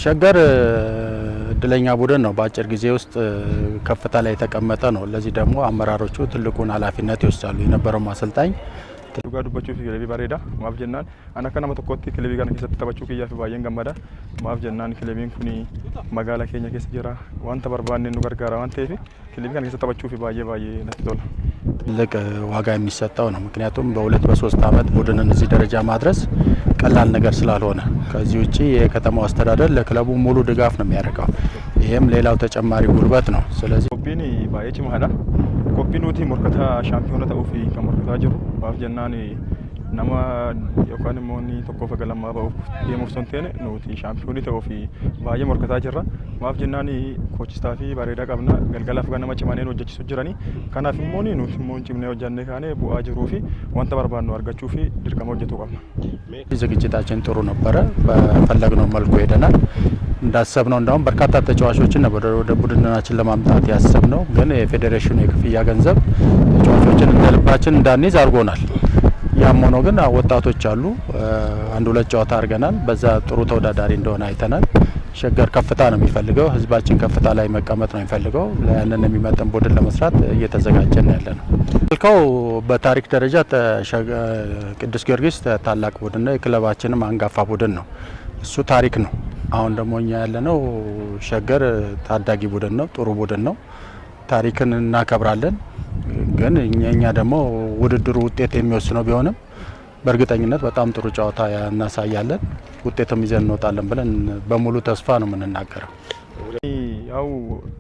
ሸገር እድለኛ ቡድን ነው። በአጭር ጊዜ ውስጥ ከፍታ ላይ የተቀመጠ ነው። ለዚህ ደግሞ አመራሮቹ ትልቁን ኃላፊነት ይወስዳሉ። የነበረው አሰልጣኝ Dhugaa dubbachuuf kilabii bareeda maaf jennaan an akka nama tokkotti kilabii kana keessatti taphachuu kiyyaaf baay'een gammada maaf jennaan kilabiin kun magaalaa keenya keessa jira wanta barbaanne nu gargaara waan ta'eef kilabii kana keessatti taphachuuf baay'ee natti tola ትልቅ ዋጋ የሚሰጠው ነው። ምክንያቱም በሁለት በሶስት አመት ቡድንን እዚህ ደረጃ ማድረስ ቀላል ነገር ስላልሆነ ከዚህ ውጪ የከተማው አስተዳደር ለክለቡ ሙሉ ድጋፍ ነው የሚያደርገው። ይሄም ሌላው ተጨማሪ ጉልበት ነው። ስለዚህ ቆቢን ባየች ማዳ ቆቢኑቲ ሞርከታ ሻምፒዮና ta'uuf kan morkataa jiru maaf jennaan nama yookaan immoo inni tokkoof galamaa ba'uuf deemuuf son ta'e nuti shaampiyoonii ta'uuf baay'ee morkataa jirra maaf jennaan koochistaa fi bareedaa qabna galgalaaf kan nama cimaneen hojjechiisu jiranii kanaaf immoo nuti immoo cimnee hojjannee kaanee bu'aa jiruu fi wanta barbaannu argachuu fi dirqama hojjetuu qabna. ዝግጅታችን ጥሩ ነበረ። በፈለግነው መልኩ ሄደናል። እንዳሰብነው እንደውም በርካታ ተጫዋቾችን ወደ ቡድናችን ለማምጣት ያሰብነው ግን የፌዴሬሽኑ የክፍያ ገንዘብ ተጫዋቾችን እንደልባችን እንዳንይዝ አድርጎናል። ያም ሆኖ ግን ወጣቶች አሉ። አንድ ሁለት ጨዋታ አድርገናል። በዛ ጥሩ ተወዳዳሪ እንደሆነ አይተናል። ሸገር ከፍታ ነው የሚፈልገው። ህዝባችን ከፍታ ላይ መቀመጥ ነው የሚፈልገው። ያንን የሚመጥን ቡድን ለመስራት እየተዘጋጀን ያለነው። ልከው በታሪክ ደረጃ ቅዱስ ጊዮርጊስ ታላቅ ቡድን ነው። የክለባችንም አንጋፋ ቡድን ነው። እሱ ታሪክ ነው። አሁን ደግሞ እኛ ያለነው ሸገር ታዳጊ ቡድን ነው። ጥሩ ቡድን ነው። ታሪክን እናከብራለን። ግን እኛ ደግሞ ውድድሩ ውጤት የሚወስነው ቢሆንም በእርግጠኝነት በጣም ጥሩ ጨዋታ እናሳያለን። ውጤትም ይዘን እንወጣለን ብለን በሙሉ ተስፋ ነው የምንናገረው። ያው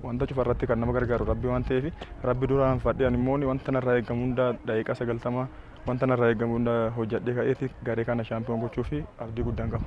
ወንታ ጩፈራቲ ከነማ ገርጋሩ ረቢ ዋን ተይፊ ረቢ ዱራን ፈዲያን ሞኒ ወንተና ራይ ገሙንዳ ዳይቃ ሰገልተማ ወንተና ራይ ገሙንዳ ሆጀዴ ካኤቲ ጋሬ ካና ሻምፒዮን ጎቹፊ አብዲ ጉዳን ቀባ